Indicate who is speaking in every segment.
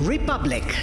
Speaker 1: Republic.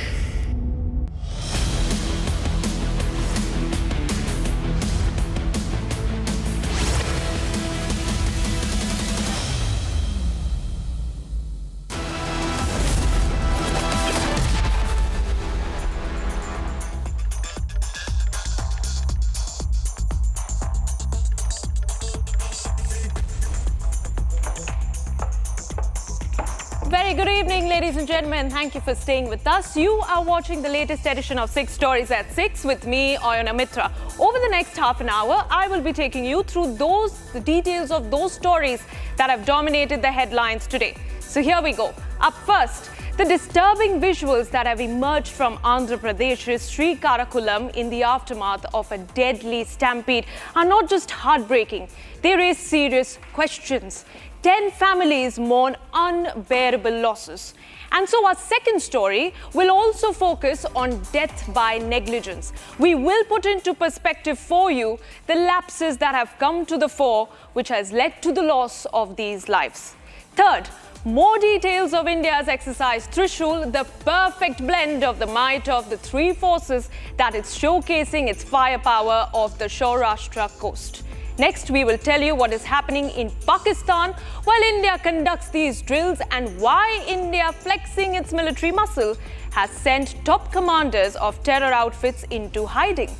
Speaker 2: Very good evening, ladies and gentlemen. Thank you for staying with us. You are watching the latest edition of 6 Stories at 6 with me, Oyana Mitra. Over the next half an hour, I will be taking you through the details of those stories that have dominated the headlines today. So here we go. Up first, the disturbing visuals that have emerged from Andhra Pradesh's Srikakulam in the aftermath of a deadly stampede are not just heartbreaking, they raise serious questions. 10 families mourn unbearable losses. And so our second story will also focus on death by negligence. We will put into perspective for you the lapses that have come to the fore, which has led to the loss of these lives. Third, more details of India's exercise Trishul, the perfect blend of the might of the three forces that is showcasing its firepower of the Saurashtra coast. Next, we will tell you what is happening in Pakistan while India conducts these drills and why India, flexing its military muscle, has sent top commanders of terror outfits into hiding.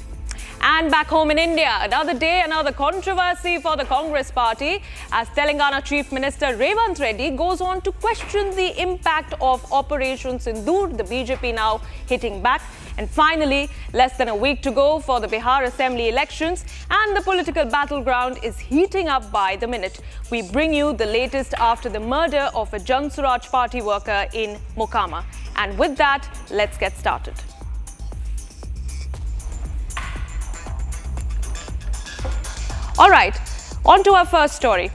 Speaker 2: And back home in India, another day, another controversy for the Congress party as Telangana Chief Minister Revanth Reddy goes on to question the impact of Operation Sindoor, the BJP now hitting back. And finally, less than a week to go for the Bihar Assembly elections and the political battleground is heating up by the minute. We bring you the latest after the murder of a Jan Swaraj party worker in Mokama. And with that, let's get started. All right, on to our first story.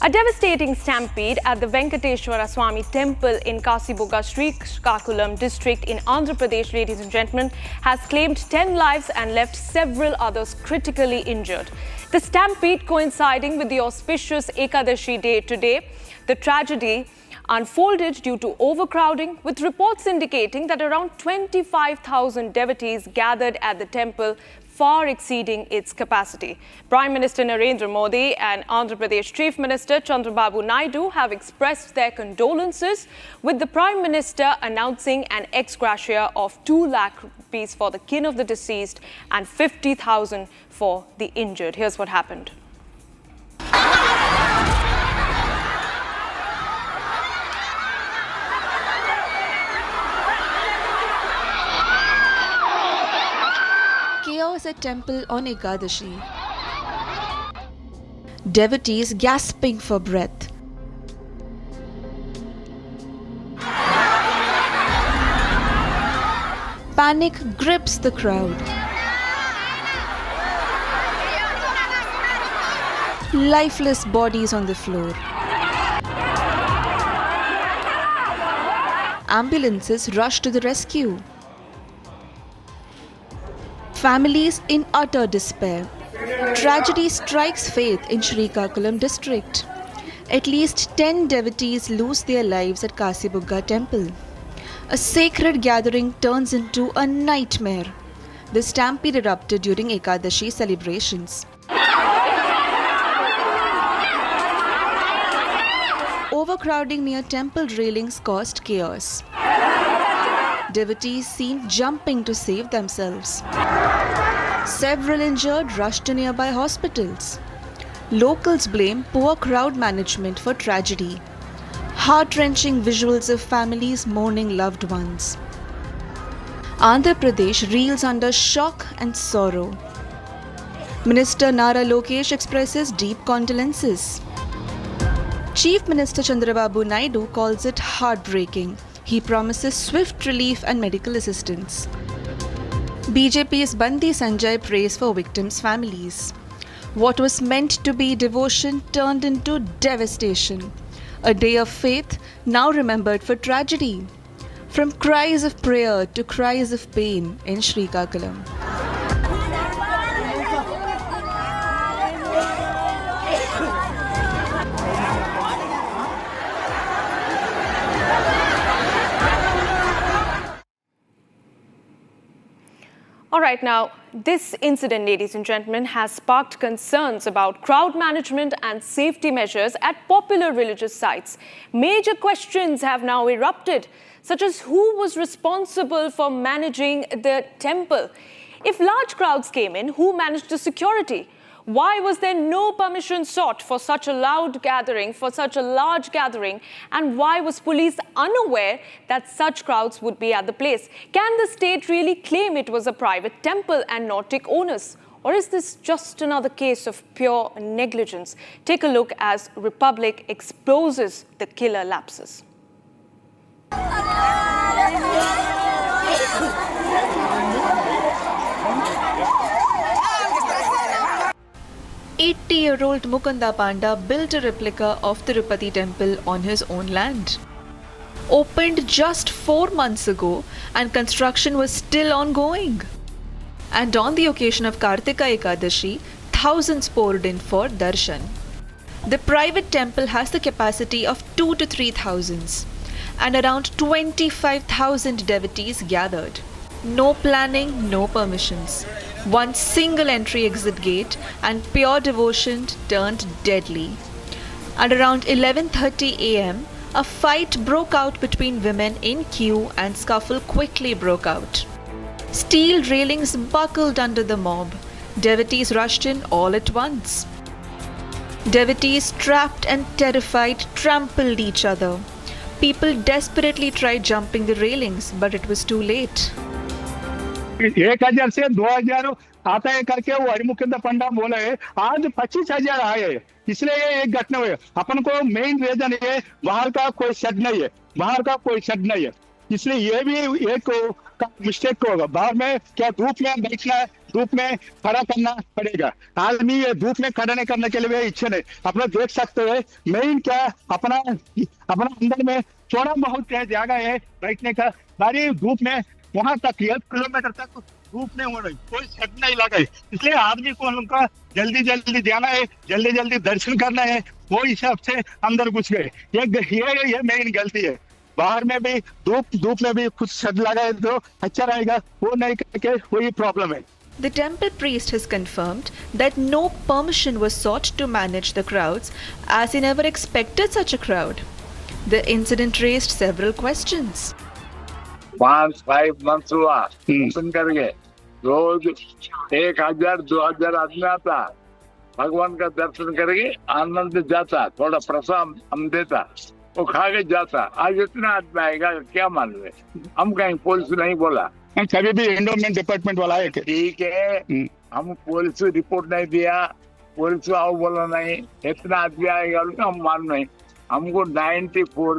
Speaker 2: A devastating stampede at the Venkateshwara Swami temple in Kasibugga Srikakulam district in Andhra Pradesh, ladies and gentlemen, has claimed 10 lives and left several others critically injured. The stampede coinciding with the auspicious Ekadashi day today, the tragedy unfolded due to overcrowding, with reports indicating that around 25,000 devotees gathered at the temple, far exceeding its capacity. Prime Minister Narendra Modi and Andhra Pradesh Chief Minister Chandrababu Naidu have expressed their condolences, with the Prime Minister announcing an ex gratia of 2 lakh rupees for the kin of the deceased and 50,000 for the injured. Here's what happened.
Speaker 3: Chaos at temple on Ekadashi. Devotees gasping for breath. Panic grips the crowd. Lifeless bodies on the floor. Ambulances rush to the rescue. Families in utter despair. Tragedy strikes faith in Srikakulam district. At least 10 devotees lose their lives at Kasibugga temple. A sacred gathering turns into a nightmare. The stampede erupted during Ekadashi celebrations. Overcrowding near temple railings caused chaos. Devotees seen jumping to save themselves. Several injured rushed to nearby hospitals. Locals blame poor crowd management for tragedy. Heart-wrenching visuals of families mourning loved ones. Andhra Pradesh reels under shock and sorrow. Minister Nara Lokesh expresses deep condolences. Chief Minister Chandrababu Naidu calls it heartbreaking. He promises swift relief and medical assistance. BJP's Bandi Sanjay prays for victims' families. What was meant to be devotion turned into devastation. A day of faith now remembered for tragedy. From cries of prayer to cries of pain in Srikakulam.
Speaker 2: All right, now, this incident, ladies and gentlemen, has sparked concerns about crowd management and safety measures at popular religious sites. Major questions have now erupted, such as who was responsible for managing the temple? If large crowds came in, who managed the security? Why was there no permission sought for such a large gathering? And why was police unaware that such crowds would be at the place? Can the state really claim it was a private temple and not take owners? Or is this just another case of pure negligence? Take a look as Republic exposes the killer lapses.
Speaker 3: 80-year-old Mukunda Panda built a replica of Tirupati temple on his own land. Opened just 4 months ago and construction was still ongoing. And on the occasion of Karnataka Ekadashi, thousands poured in for darshan. The private temple has the capacity of 2 to 3,000 and around 25,000 devotees gathered. No planning, no permissions. One single entry-exit gate and pure devotion turned deadly. At around 11:30 a.m., a fight broke out between women in queue and scuffle quickly broke out. Steel railings buckled under the mob. Devotees rushed in all at once. Devotees, trapped and terrified, trampled each other. People desperately tried jumping the railings, but it was too late.
Speaker 1: 1,000 से 2,000 आता है करके वो हरिमुखंद पंडा बोला है, आज 25,000 आए, इसलिए ये एक घटना हुई। अपन को मेन रीजन ये बाहर का कोई शेड नहीं है, इसलिए ये भी एक मिस्टेक होगा। बाहर में क्या धूप में बैठना है, धूप में खड़ा करना पड़ेगा। आदमी ये धूप में खड़ा नहीं करने के लिए इच्छा नहीं। अपना देख सकते हैं मेन क्या अपना अंदर में चौड़ा बहुत जगह है बैठने का, बारी धूप में वहां तक 1 किलोमीटर तक धूप नहीं हो रही, कोई शेड नहीं लगा है, इसलिए आदमी को उनका जल्दी जाना है, जल्दी दर्शन करना है, वो हिसाब से अंदर घुस गए। ये मेन गलती है। बाहर में भी धूप में भी कुछ शेड लगा है तो अच्छा रहेगा, वो नहीं करके वही प्रॉब्लम है।
Speaker 3: The temple priest has confirmed that no permission was sought to manage the crowds, as he never expected such a crowd. The incident raised several questions.
Speaker 4: 5 months हुआ ओपन करके, रोज 1,000-2,000 आदमी आता, भगवान का दर्शन करके आनंद जाता, थोड़ा प्रसाद हम देता, वो खा के जाता। आज इतना आदमी आएगा क्या मान रहे? हम कहीं पुलिस नहीं बोला,
Speaker 1: कभी भी एंडोमेंट डिपार्टमेंट वाला है,
Speaker 4: ठीक है, हम पुलिस रिपोर्ट नहीं दिया, पुलिस आओ बोला नहीं, इतना आदमी आएगा हम मान नहीं। हमको 94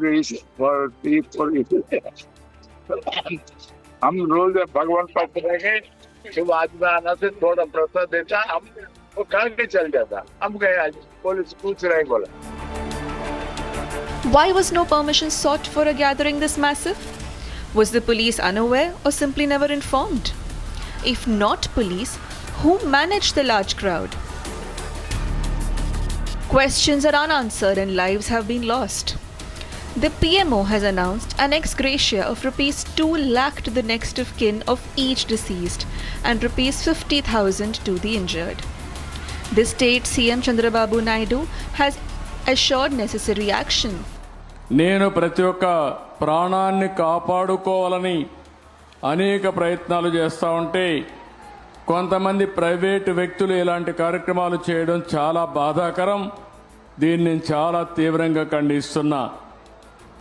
Speaker 4: हम रोज भगवान पास रहेंगे, सुबह आदमी आना से थोड़ा प्रसाद देता, हम वो खा के चल जाता। हम कहे आज पुलिस कुछ नहीं बोला।
Speaker 3: Why was no permission sought for a gathering this massive? Was the police unaware or simply never informed? If not police, who managed the large crowd? Questions are unanswered and lives have been lost. The PMO has announced an ex gratia of rupees 2 lakh to the next of kin of each deceased and rupees 50,000 to the injured. The state CM Chandrababu Naidu has assured necessary action.
Speaker 5: నేను ప్రతి ఒక్క ప్రాణాన్ని కాపాడుకోవాలని అనేక ప్రయత్నాలు చేస్తూ ఉంటే కొంతమంది ప్రైవేటు వ్యక్తులు ఇలాంటి కార్యక్రమాలు చేయడం చాలా బాధాకరం. దీన్ని నేను చాలా తీవ్రంగా ఖండిస్తున్నా.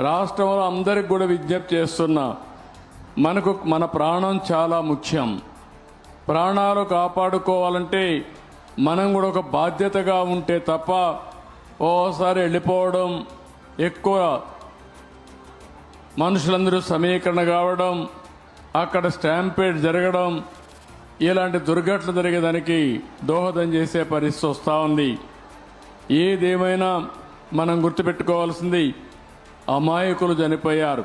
Speaker 5: రాష్ట్రంలో అందరికి కూడా విజ్ఞప్తి చేస్తున్నా, మనకు మన ప్రాణం చాలా ముఖ్యం. ప్రాణాలు కాపాడుకోవాలంటే మనం కూడా ఒక బాధ్యతగా ఉంటే తప్ప ఓసారి వెళ్ళిపోవడం, ఎక్కువ మనుషులందరూ సమీకరణ కావడం, అక్కడ స్టాంపేడ్ జరగడం, ఇలాంటి దుర్ఘటనలు జరిగేదానికి దోహదం చేసే పరిస్థితి వస్తూ ఉంది. ఏదేమైనా మనం గుర్తుపెట్టుకోవాల్సింది, అమాయకులు చనిపోయారు.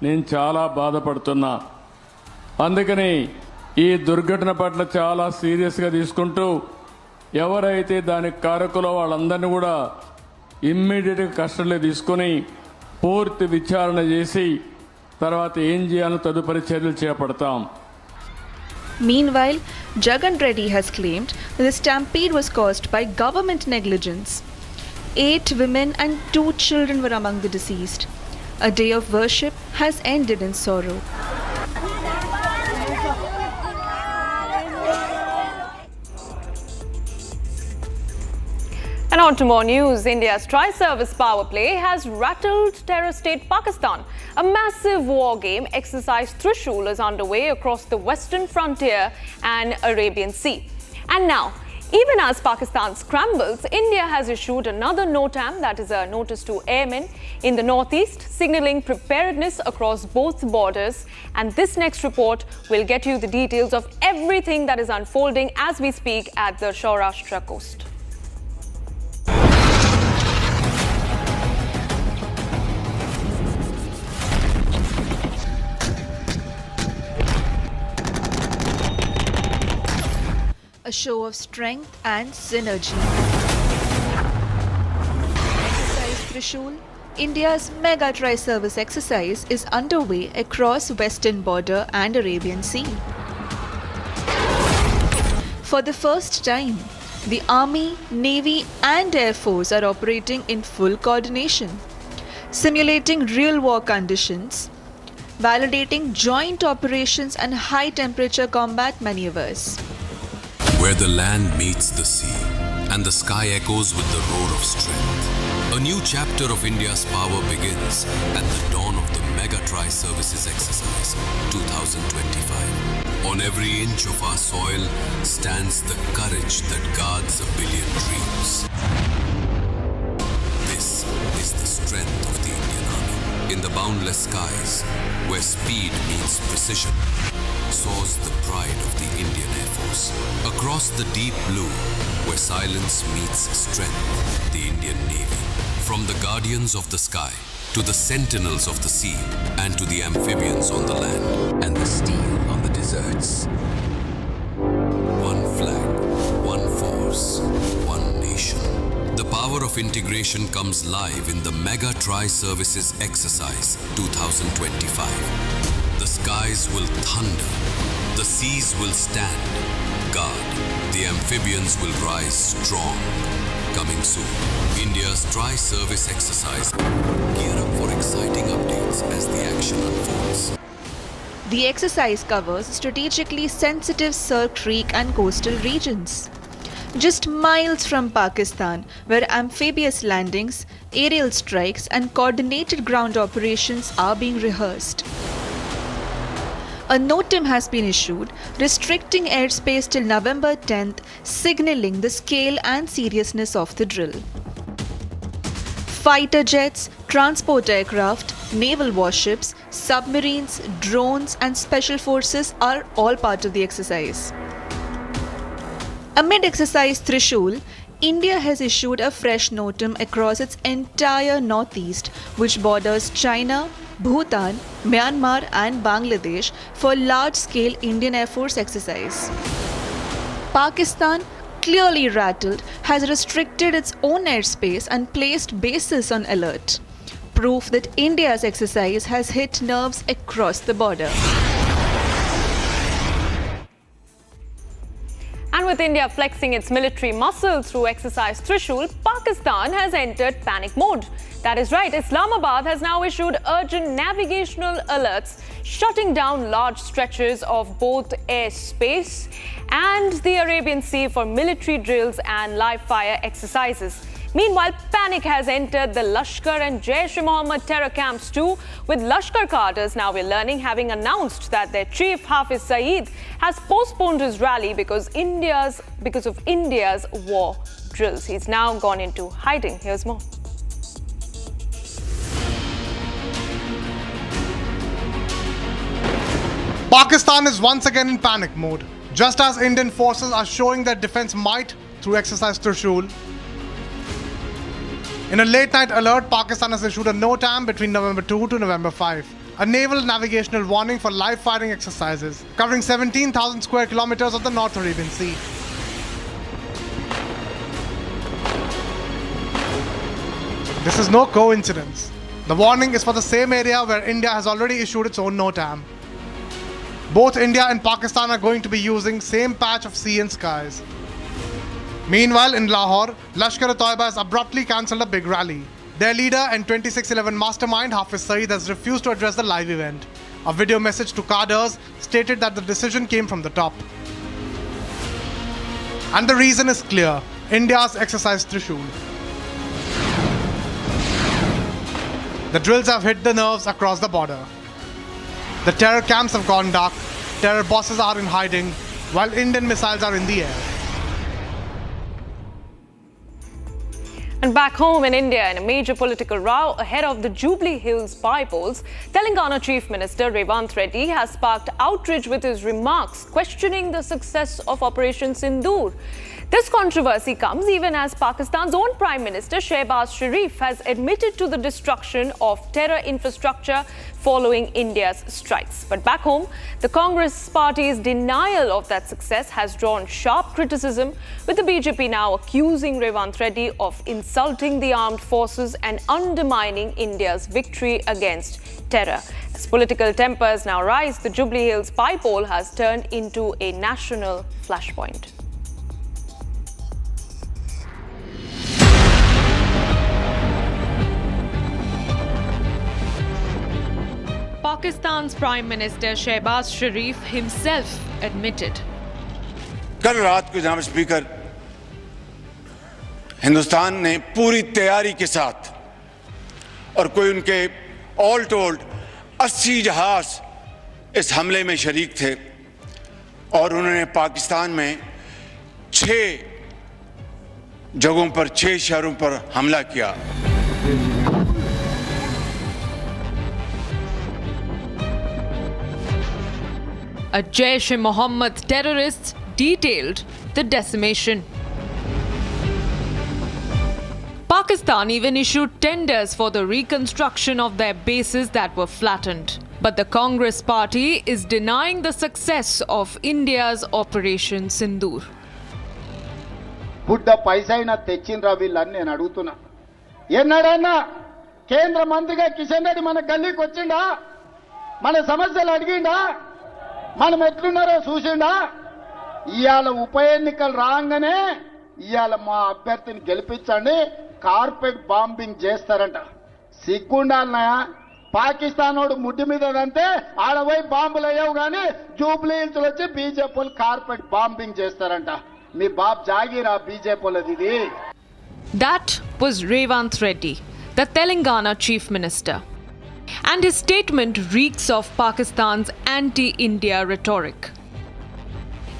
Speaker 5: నేను చాలా బాధపడుతున్నా. అందుకని ఈ దుర్ఘటన పట్ల చాలా సీరియస్గా తీసుకుంటూ ఎవరైతే దానికి కారకులో వాళ్ళందరినీ కూడా ఇమ్మీడియట్గా కస్టడీలో తీసుకొని పూర్తి విచారణ చేసి తర్వాత ఏం చేయాలో తదుపరి చర్యలు చేపడతాం.
Speaker 3: Meanwhile, Jagan Reddy has claimed that the stampede was caused by government negligence. 8 women and 2 children were among the deceased. A day of worship has ended in sorrow.
Speaker 2: And on to more news. India's tri-service power play has rattled terror state Pakistan. A massive war game exercise Trishul is underway across the western frontier and Arabian Sea. And now, even as Pakistan scrambles, India has issued another NOTAM, that is a notice to airmen in the northeast, signaling preparedness across both borders. And this next report will get you the details of everything that is unfolding as we speak at the Saurashtra coast.
Speaker 3: A show of strength and synergy. Exercise Trishul, India's mega tri-service exercise, is underway across western border and Arabian Sea. For the first time, the Army, Navy and Air Force are operating in full coordination, simulating real war conditions, validating joint operations and high-temperature combat maneuvers.
Speaker 6: Where the land meets the sea and the sky echoes with the roar of strength. A new chapter of India's power begins at the dawn of the Mega Tri-Services Exercise 2025. On every inch of our soil stands the courage that guards a billion dreams. This is the strength of the Indian Army. In the boundless skies, where speed meets precision, soars the pride of the Indian Air Force. Across the deep blue, where silence meets strength, the Indian Navy. From the guardians of the sky, to the sentinels of the sea, and to the amphibians on the land, and the steel on the deserts. One flag, one force, one nation. The power of integration comes live in the Mega Tri-Services Exercise 2025. The skies will thunder, the seas will stand guard, the amphibians will rise strong. Coming soon, India's tri-service exercise. Gear up for exciting updates as the action unfolds.
Speaker 3: The exercise covers strategically sensitive Sir Creek and coastal regions. Just miles from Pakistan, where amphibious landings, aerial strikes and coordinated ground operations are being rehearsed. A NOTAM has been issued restricting airspace till November 10th, signalling the scale and seriousness of the drill. Fighter jets, transport aircraft, naval warships, submarines, drones and special forces are all part of the exercise. Amid exercise Trishul, India has issued a fresh NOTAM across its entire northeast, which borders China, Bhutan, Myanmar and Bangladesh for large-scale Indian Air Force exercise. Pakistan, clearly rattled, has restricted its own airspace and placed bases on alert. Proof that India's exercise has hit nerves across the border.
Speaker 2: And with India flexing its military muscle through exercise Trishul, Pakistan has entered panic mode. That is right, Islamabad has now issued urgent navigational alerts, shutting down large stretches of both airspace and the Arabian Sea for military drills and live-fire exercises. Meanwhile, panic has entered the Lashkar and Jaish-e-Mohammed terror camps too, with Lashkar cadres, now we're learning, having announced that their chief Hafiz Saeed has postponed his rally because of India's war drills. He's now gone into hiding. Here's more.
Speaker 7: Pakistan is once again in panic mode, just as Indian forces are showing their defense might through exercise Trishul. In a late-night alert, Pakistan has issued a NOTAM between November 2 to November 5, a naval navigational warning for live-firing exercises, covering 17,000 square kilometers of the North Arabian Sea. This is no coincidence. The warning is for the same area where India has already issued its own NOTAM. Both India and Pakistan are going to be using same patch of sea and skies. Meanwhile, in Lahore, Lashkar-e-Toiba has abruptly cancelled a big rally. Their leader and 2611 mastermind Hafiz Saeed has refused to address the live event. A video message to cadres stated that the decision came from the top. And the reason is clear: India's exercise Trishul. The drills have hit the nerves across the border. The terror camps have gone dark, terror bosses are in hiding, while Indian missiles are in the air.
Speaker 2: And back home in India, in a major political row ahead of the Jubilee Hills by-polls, Telangana Chief Minister Revanth Reddy has sparked outrage with his remarks questioning the success of Operation Sindoor. This controversy comes even as Pakistan's own Prime Minister Shehbaz Sharif has admitted to the destruction of terror infrastructure following India's strikes. But back home, the Congress party's denial of that success has drawn sharp criticism, with the BJP now accusing Revanth Reddy of insulting the armed forces and undermining India's victory against terror. As political tempers now rise, the Jubilee Hills by-poll has turned into a national flashpoint. Pakistan's Prime Minister Shehbaz Sharif himself admitted.
Speaker 8: कल रात को जनाब speaker Hindustan ने पूरी तैयारी के साथ और कोई उनके ऑल टोल्ड 80 जहाज इस हमले में शरीक थे और उन्होंने पाकिस्तान में 6 जगहों पर 6 शहरों पर हमला किया.
Speaker 2: A Jaish-e-Mohammed terrorists detailed the decimation. Pakistan even issued tenders for the reconstruction of their bases that were flattened. But the Congress party is denying the success of India's Operation Sindoor.
Speaker 9: బుడ్డ పైసైనా తెచ్చిండ్రా వీళ్ళని నేను అడుగుతున్నా. ఎన్నడన్నా కేంద్ర మంత్రిగా కిషన్ రెడ్డి మన గల్లీకి వచ్చిండా? మన సమస్యలు అడిగిండా? మనం ఎట్లున్నారో చూసిండా? ఇవాళ ఉప ఎన్నికలు రాగానే ఇవాళ మా అభ్యర్థిని గెలిపించండి, కార్పెట్ బాంబింగ్ చేస్తారంట. సిగ్గుండాలన్నాయా? పాకిస్తాన్ వాడు ముడ్డి మీదంటే ఆడపోయి బాంబులు అయ్యావు కానీ జూబ్లీ హిల్స్ వచ్చి బీజేపీ వాళ్ళు కార్పెట్ బాంబింగ్ చేస్తారంట. మీ బాబు జాగిరా బీజేపీ వాళ్ళది ఇది.
Speaker 2: That was Revanth Reddy, the Telangana Chief Minister. And his statement reeks of Pakistan's anti-India rhetoric.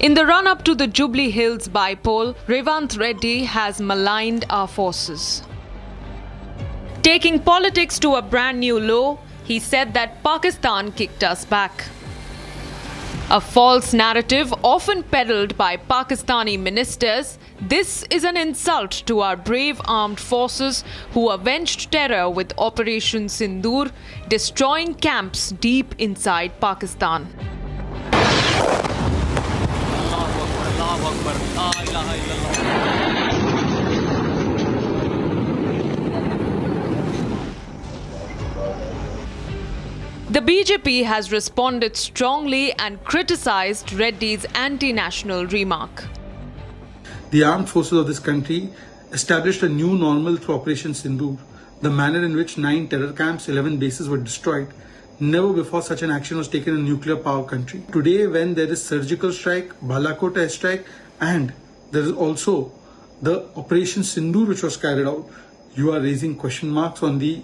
Speaker 2: In the run-up to the Jubilee Hills by-poll, Revanth Reddy has maligned our forces. Taking politics to a brand new low, he said that Pakistan kicked us back. A false narrative often peddled by Pakistani ministers, this is an insult to our brave armed forces who avenged terror with Operation Sindoor, destroying camps deep inside Pakistan. The BJP has responded strongly and criticized Reddy's anti-national remark.
Speaker 10: The armed forces of this country established a new normal through Operation Sindoor. The manner in which 9 terror camps, 11 bases were destroyed. Never before such an action was taken in a nuclear power country. Today, when there is surgical strike, Balakot airstrike, and there is also the Operation Sindoor which was carried out, you are raising question marks on the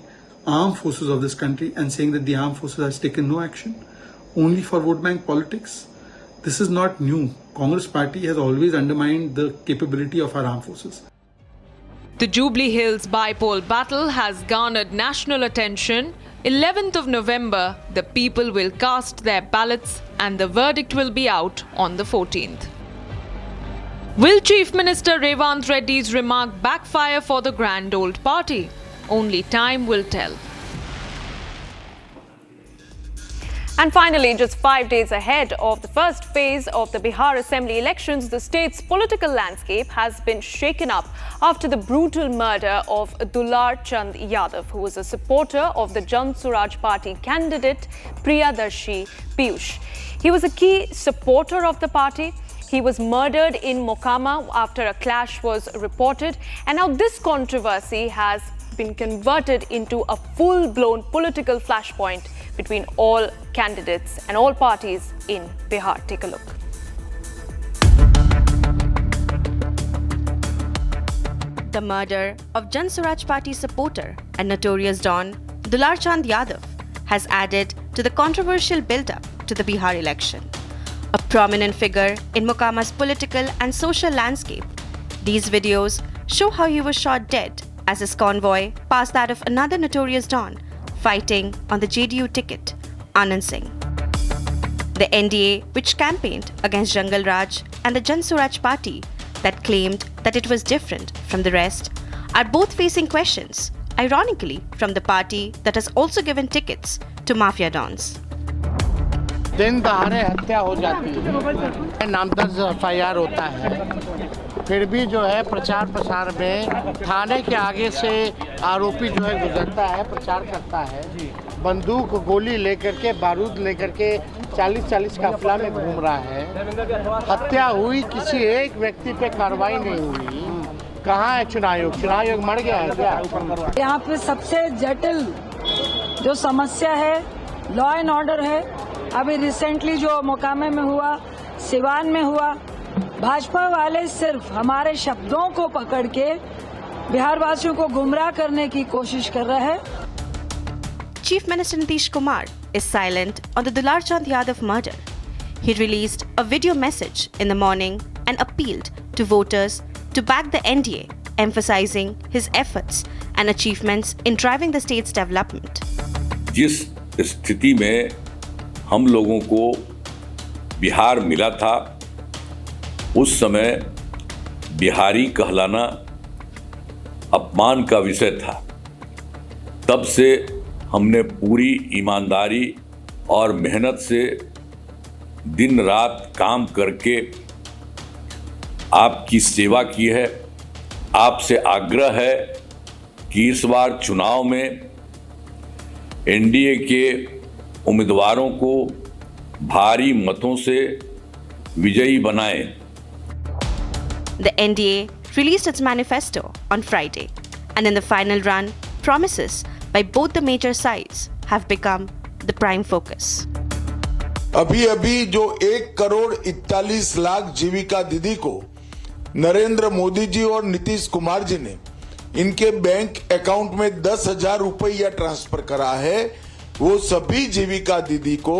Speaker 10: armed forces of this country and saying that the armed forces has taken no action only for vote bank politics. This is not new. Congress party has always undermined the capability of our armed forces.
Speaker 2: The Jubilee Hills by-poll battle has garnered national attention. 11th of November, the people will cast their ballots and the verdict will be out on the 14th. Will Chief Minister Revanth Reddy's remark backfire for the grand old party? Only time will tell. And finally, just 5 days ahead of the first phase of the Bihar Assembly elections, the state's political landscape has been shaken up after the brutal murder of Dular Chand Yadav, who was a supporter of the Jan Suraj Party candidate Priyadarshi Piyush. He was a key supporter of the party. He was murdered in Mokama after a clash was reported. And now this controversy has been converted into a full-blown political flashpoint between all candidates and all parties in Bihar. Take a look.
Speaker 3: The murder of Jan Swaraj Party supporter and notorious Don Dular Chand Yadav has added to the controversial build-up to the Bihar election. A prominent figure in Mokama's political and social landscape, these videos show how he was shot dead as his convoy passed that of another notorious Don fighting on the JDU ticket, Anand Singh. The NDA, which campaigned against Jangal Raj, and the Jan Swaraj Party that claimed that it was different from the rest, are both facing questions, ironically from the party that has also given tickets to mafia dons.
Speaker 9: दिन दहाड़े हत्या हो जाती है, नामदर्ज FIR होता है, फिर भी जो है प्रचार प्रसार में थाने के आगे से आरोपी जो है गुजरता है, प्रचार करता है, बंदूक गोली लेकर के बारूद लेकर के 40-40 काफिला में घूम रहा है। हत्या हुई, किसी एक व्यक्ति पे कार्रवाई नहीं हुई। कहाँ है चुनाव आयोग? चुनाव आयोग मर गया है क्या?
Speaker 11: यहाँ पे सबसे जटिल जो समस्या है लॉ एंड ऑर्डर है। अभी रिसेंटली जो मोकामा में हुआ, सिवान में हुआ, भाजपा वाले सिर्फ हमारे शब्दों को पकड़ के बिहार वासियों को गुमराह करने की कोशिश कर रहे हैं।
Speaker 3: Chief Minister Nitish Kumar is silent on the Dular Chand Yadav murder. He released a video message in the morning and appealed to voters to back the NDA, emphasizing his efforts and achievements in driving the state's development.
Speaker 12: जिस स्थिति में हम लोगों को बिहार मिला था, उस समय बिहारी कहलाना अपमान का विषय था। तब से हमने पूरी ईमानदारी और मेहनत से दिन रात काम करके आपकी सेवा की है। आपसे आग्रह है कि इस बार चुनाव में एनडीए के उम्मीदवारों को भारी मतों से विजयी बनाएं।
Speaker 3: The NDA released its manifesto on Friday, and in the final run, promises by both the major sides have become the prime focus.
Speaker 13: अभी जो 1,41,00,000 जीविका दीदी को नरेंद्र मोदी जी और नीतीश कुमार जी ने इनके बैंक अकाउंट में 10,000 रुपया ट्रांसफर करा है, वो सभी जीविका दीदी को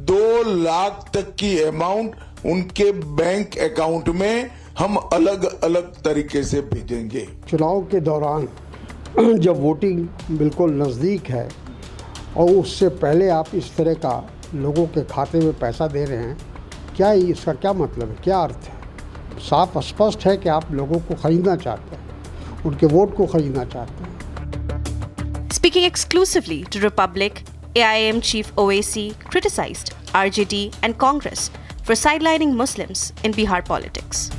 Speaker 13: 2 लाख तक की अमाउंट उनके बैंक अकाउंट में हम अलग अलग तरीके से भेजेंगे।
Speaker 14: चुनाव के दौरान जब वोटिंग बिल्कुल नज़दीक है और उससे पहले आप इस तरह का लोगों के खाते में पैसा दे रहे हैं, क्या इसका क्या मतलब है, क्या अर्थ है? साफ स्पष्ट है कि आप लोगों को खरीदना चाहते हैं, उनके वोट को खरीदना चाहते हैं।
Speaker 3: Speaking exclusively to Republic, AIM chief Owaisi criticized RJD and Congress for sidelining Muslims in Bihar politics.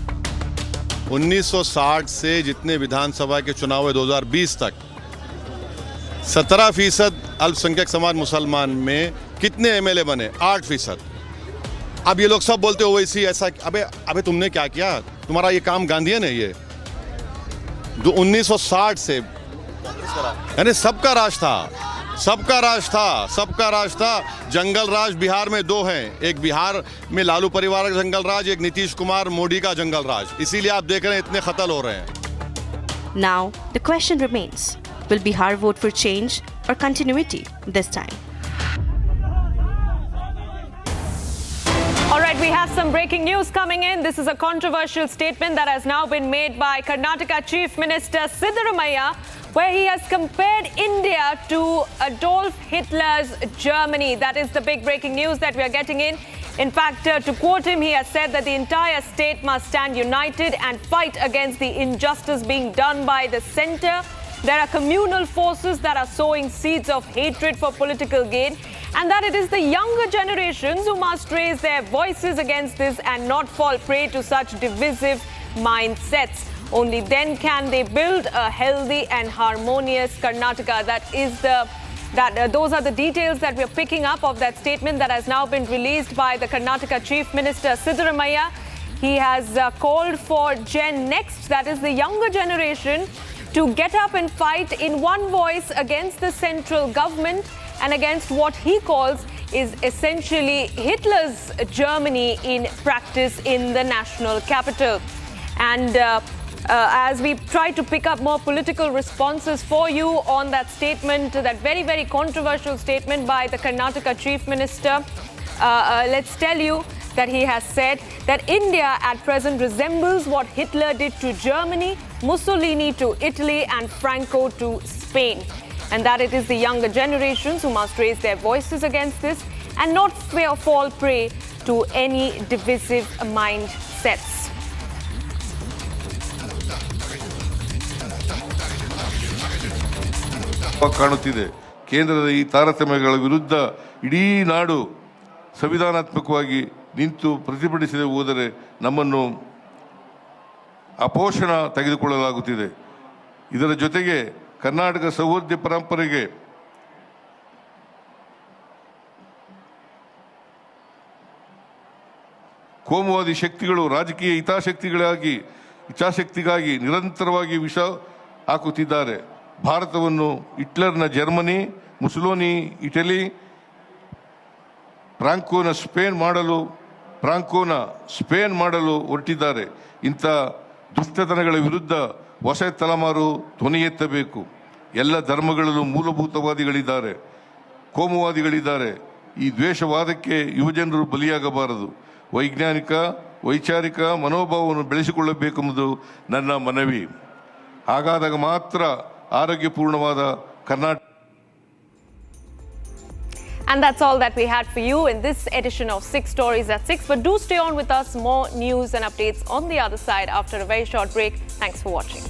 Speaker 15: 1960 से जितने विधानसभा के चुनाव हुए 2020 तक 17% अल्पसंख्यक समाज मुसलमान में कितने एमएलए बने? 8%। अब ये लोग सब बोलते हो वैसी ऐसा, अबे तुमने क्या किया? तुम्हारा ये काम गांधीयन है ये? 1960 से यानी सबका राज था, सबका राज था। जंगल राज बिहार में 2 हैं, एक बिहार में लालू परिवार का जंगल राज, एक नीतीश कुमार मोदी का जंगल राज। इसीलिए आप देख रहे हैं इतने कत्ल हो रहे हैं।
Speaker 3: Now the question remains, will Bihar vote for change or continuity this time?
Speaker 2: All right, we have some breaking news coming in. This is a controversial statement that has now been made by Karnataka Chief Minister Siddaramaiah, where he has compared India to Adolf Hitler's Germany. That is the big breaking news that we are getting in. In fact, to quote him, he has said that the entire state must stand united and fight against the injustice being done by the center. There are communal forces that are sowing seeds of hatred for political gain, and that it is the younger generations who must raise their voices against this and not fall prey to such divisive mindsets. Only then can they build a healthy and harmonious Karnataka. That is the Those are the details that we're picking up of that statement that has now been released by the Karnataka Chief Minister Siddaramaiah. He has called for Gen Next, that is the younger generation, to get up and fight in one voice against the central government and against what he calls is essentially Hitler's Germany in practice in the national capital. And as we try to pick up more political responses for you on that statement, that very, very controversial statement by the Karnataka Chief Minister, let's tell you that he has said that India at present resembles what Hitler did to Germany, Mussolini to Italy, and Franco to Spain. And that it is the younger generations who must raise their voices against this and not fall prey to any divisive mindsets.
Speaker 16: ಕಾಣುತ್ತಿದೆ. ಕೇಂದ್ರದ ಈ ತಾರತಮ್ಯಗಳ ವಿರುದ್ಧ ಇಡೀ ನಾಡು ಸಂವಿಧಾನಾತ್ಮಕವಾಗಿ ನಿಂತು ಪ್ರತಿಭಟಿಸದೆ ಹೋದರೆ ನಮ್ಮನ್ನು ಅಪೋಷಣ ತೆಗೆದುಕೊಳ್ಳಲಾಗುತ್ತಿದೆ. ಇದರ ಜೊತೆಗೆ ಕರ್ನಾಟಕ ಸೌಹಾರ್ದ ಪರಂಪರೆಗೆ ಕೋಮುವಾದಿ ಶಕ್ತಿಗಳು ರಾಜಕೀಯ ಇಚ್ಛಾಶಕ್ತಿಗಾಗಿ ನಿರಂತರವಾಗಿ ವಿಷ ಹಾಕುತ್ತಿದ್ದಾರೆ. ಭಾರತವನ್ನು ಹಿಟ್ಲರ್ನ ಜರ್ಮನಿ, ಮುಸೋಲಿನಿ ಇಟಲಿ, ಫ್ರಾಂಕೋನ ಸ್ಪೇನ್ ಮಾಡಲು ಹೊರಟಿದ್ದಾರೆ. ಇಂಥ ದುಷ್ಟತನಗಳ ವಿರುದ್ಧ ಹೊಸ ತಲೆಮಾರು ಧ್ವನಿ ಎತ್ತಬೇಕು. ಎಲ್ಲ ಧರ್ಮಗಳಲ್ಲೂ ಮೂಲಭೂತವಾದಿಗಳಿದ್ದಾರೆ, ಕೋಮುವಾದಿಗಳಿದ್ದಾರೆ. ಈ ದ್ವೇಷವಾದಕ್ಕೆ ಯುವಜನರು ಬಲಿಯಾಗಬಾರದು. ವೈಚಾರಿಕ ಮನೋಭಾವವನ್ನು ಬೆಳೆಸಿಕೊಳ್ಳಬೇಕೆಂಬುದು ನನ್ನ ಮನವಿ. ಹಾಗಾದಾಗ ಮಾತ್ರ ಆರೋಗ್ಯಪೂರ್ಣವಾದ Karnataka.
Speaker 2: And that's all that we had for you in this edition of 6 Stories at 6. But do stay on with us. More news and updates on the other side after a very short break. Thanks for watching.